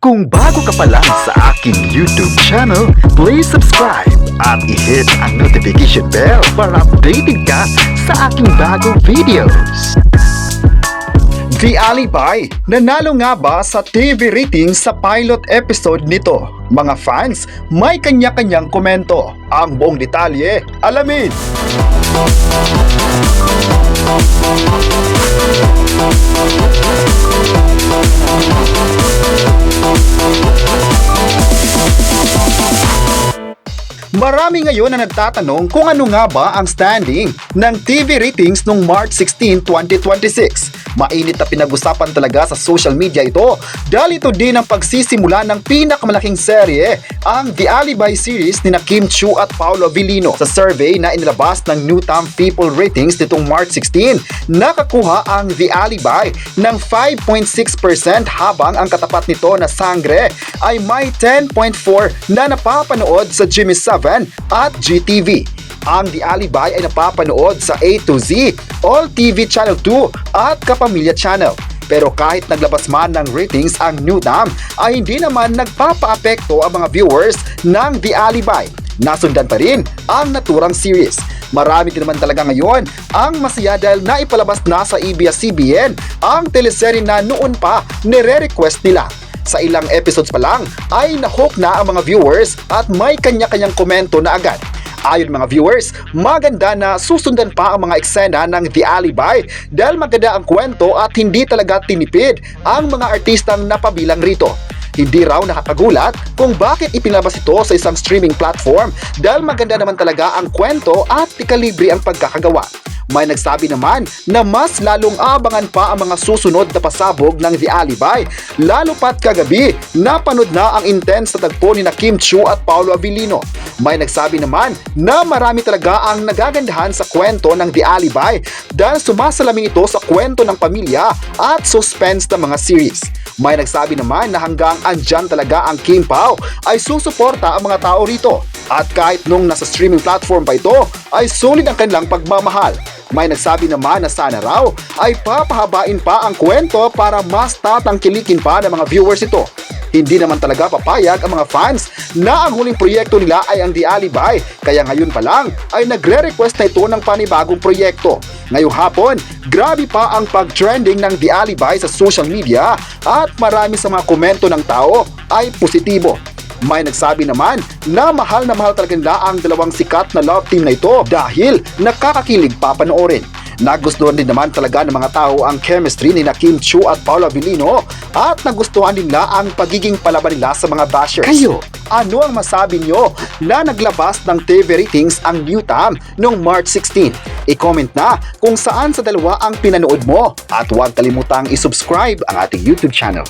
Kung bago ka pa lang sa aking YouTube channel, please subscribe at i-hit ang notification bell para updated ka sa aking bagong videos. The Alibi, nanalo nga ba sa TV rating sa pilot episode nito? Mga fans, may kanya-kanyang komento. Ang buong detalye, alamin! Marami ngayon na nagtatanong kung ano nga ba ang standing ng TV ratings noong March 16, 2026. Mainit na pinag-usapan talaga sa social media ito dahil ito din ang pagsisimula ng pinakamalaking serye, ang The Alibi series ni Kim Chiu at Paolo Avellino. Sa survey na inilabas ng Newtime People Ratings nitong March 16, nakakuha ang The Alibi ng 5.6% habang ang katapat nito na Sangre ay may 10.4 na napapanood sa Jimmy 7 at GTV. Ang The Alibi ay napapanood sa A to Z, All TV Channel 2 at Kapamilya Channel. Pero kahit naglabas man ng ratings ang Newtime, ay hindi naman nagpapaapekto ang mga viewers ng The Alibi. Nasundan pa rin ang naturang series. Marami din naman talaga ngayon ang masaya dahil naipalabas na sa ABS-CBN ang teleserye na noon pa nire-request nila. Sa ilang episodes pa lang ay nahook na ang mga viewers at may kanya-kanyang komento na agad. Ayon mga viewers, maganda na susundan pa ang mga eksena ng The Alibi dahil maganda ang kwento at hindi talaga tinipid ang mga artistang napabilang rito. Hindi raw nakakagulat kung bakit ipinabas ito sa isang streaming platform dahil maganda naman talaga ang kwento at ikalibre ang pagkakagawa. May nagsabi naman na mas lalong abangan pa ang mga susunod na pasabog ng The Alibi, lalo pat kagabi napanood na ang intense na tagpo ni Kim Chiu at Paolo Avellino. May nagsabi naman na marami talaga ang nagagandahan sa kwento ng The Alibi dahil sumasalamin ito sa kwento ng pamilya at suspense ng mga series. May nagsabi naman na hanggang andyan talaga ang Kim Pao ay susuporta ang mga tao rito. At kahit nung nasa streaming platform pa ito, ay sulit ang kanilang pagmamahal. May nagsabi naman na sana raw ay papahabain pa ang kwento para mas tatangkilikin pa ng mga viewers ito. Hindi naman talaga papayag ang mga fans na ang huling proyekto nila ay ang The Alibi, kaya ngayon pa lang ay nagre-request na ito ng panibagong proyekto. Ngayong hapon, grabe pa ang pag-trending ng The Alibi sa social media at marami sa mga komento ng tao ay positibo. May nagsabi naman na mahal talaga nila ang dalawang sikat na love team na ito dahil nakakakilig papanoorin. Nagustuhan din naman talaga ng mga tao ang chemistry ni Kim Chiu at Paolo Avellino at nagustuhan din nila ang pagiging palaban nila sa mga bashers. Kayo, ano ang masabi nyo na naglabas ng TV ratings ang Newtime noong March 16? I-comment na kung saan sa dalawa ang pinanood mo at huwag kalimutang i-subscribe ang ating YouTube channel.